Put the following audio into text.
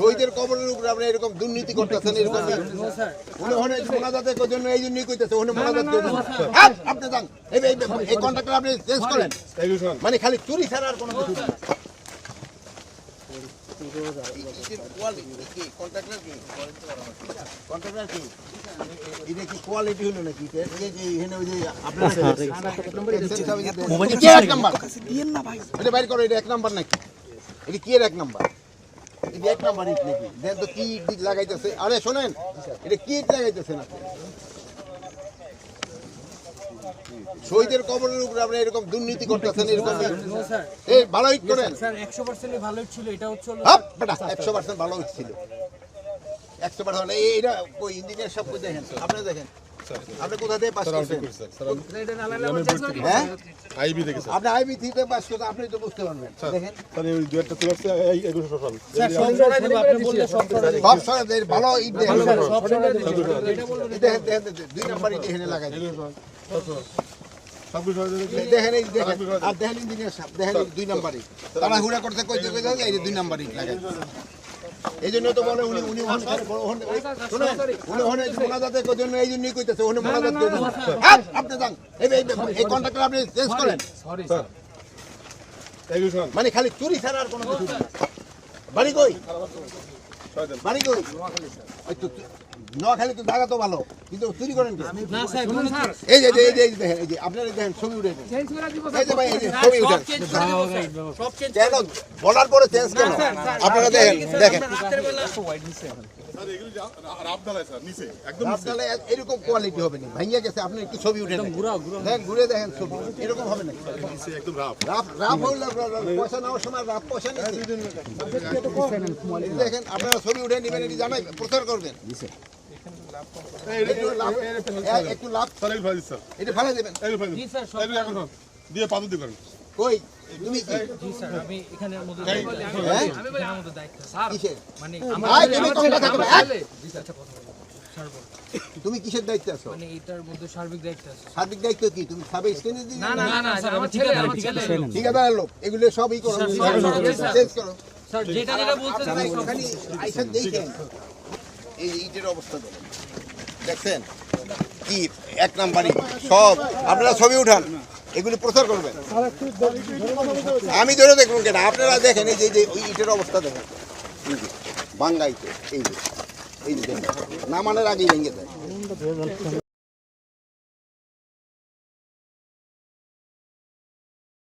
শহীদের কবরের উপরে আপনি এরকম দুর্নীতি করতেছেন, এরকম উনি ওখানে মোনাজাতের জন্য এই জন্যই কইতেছে ওখানে মোনাজাত করবেন। আপনি যান, এই কন্ট্রাক্টর আপনি চেঞ্জ করেন, মানে খালি চুরি ছাড়া আর কোনো কিছু না। কোয়ালিটি হলো নাকি বাইর করো, এটা 1 নাম্বার নাকি? এটা কি এর 1 নাম্বার? এটা 1 নাম্বার ইট নাকি? দেন তো কি ইট লাগাইতেছে। আরে শোনেন, এটা কি ইট লাগাইতেছে না? শহীদের কবরের উপরে আপনি এরকম দুর্নীতি করতেছেন, এরকম এই ভালো ইট করেন স্যার 100% ভালো ইট ছিল। এটা হচ্ছে 100% ভালো ইট ছিল, 100%। এইটা কই ইঞ্জিনিয়ার সব কই দেখেন, আপনি দেখেন আপনি কোথা থেকে পাস করছেন? হ্যাঁ আইবি দেখেন আপনি আইবি থেকে পাস করতে আপনি তো বুঝতে পারবেন। দেখেন স্যার এই দুইটা তুলে আছে এই 21 সকাল স্যার সব সরাই দেব, আপনি বললে সব সরাই দেব। সব সরাই দেন, ভালো ইট দেখেন, সব সরাই দেব। এটা বলবেন দেখেন দেখেন 2 নাম্বার ইট এখানে লাগাই দিন। সব কিছু দেখেন এই দেখেন, আর দেখেন ইঞ্জিনিয়ার সাহেব দেখেন 2 নাম্বার ইট তারা হুড়া করতে কইতে এই 2 নাম্বার ইট লাগাই। এই জন্য তো বলে উনি উনি মোনাজাতের জন্য এই জন্যই কইতেছে ওখানে মোনাজাত করবেন। আপনি যান, এই কন্ট্রাক্টর আপনি চেঞ্জ করেন, সরি স্যার। মানে খালি চুরি ছাড়া আর কোনো কিছু না। বাড়ি কই? বাড়ি কই? নোয়াখালী তো জায়গা তো ভালো, কিন্তু চুরি করেন কি? না স্যার, কোন স্যার এই যে দেখেন, এই যে আপনারা দেখেন ছবি উঠে চেঞ্জ করে দিব এই যে ভাই এই যে ছবি উঠে সব চেঞ্জ করে দিব স্যার। সব চেঞ্জ কেন বলার পরে চেঞ্জ কেন? আপনারা দেখেন দেখেন রাতের বেলা স্যার এগুলি রাবদালায় স্যার নিচে একদম রাস্তালে এরকম কোয়ালিটি হবে না, ভাঙিয়া গেছে। আপনি একটু ছবি উঠে দেখেন, দেখেন ঘুরে দেখেন ছবি, এরকম হবে না। নিচে একদম রাব রাফ রাফ হইলে পয়সা নেওয়ার সময় রাফ পয়সা নিচ্ছে। এই দেখেন আপনারা ছবি উঠে নেবেন, এটি জানাই প্রচার করবেন। একটু লাভ স্যার এই ফাইল স্যার এটা ফেলে দেবেন। এই ফাইল জি স্যার, সব এই এখন দিয়ে পাবো দিয়ে করেন কই তুমি কি জি স্যার, আমি এখানের মধ্যে হ্যাঁ? এখানের মধ্যে দায়িত্ব স্যার। কিসের? মানে আয়, তুমি কোন কথা বলো? জি স্যার, আচ্ছা কথা বলবো। স্যার বল। তুমি কিসের দায়িত্বে আছো? মানে এটার মধ্যে সার্বিক দায়িত্ব আছে। সার্বিক দায়িত্ব কি? তুমি সাবে স্টেনে দিই না স্যার, আমার ঠিকাদার ঠিকাদারের লোক, এগুলো সবই করো, চেঞ্জ করো। স্যার যেটা বলছেন আপনি ওখানে আইসা দেখেন এই ইটের অবস্থা দেখেন, দেখছেন কি 1 নাম্বারই সব। আপনারা ছবি উঠান, এগুলি প্রচার করবেন। আমি ধরে দেখুন কেন, আপনারা দেখেন এই যে ওই ইটের অবস্থা দেখেন, এই যে বাঙ্গাইতে এই যে দেখেন নামানোর আগেই ভেঙে দেয়।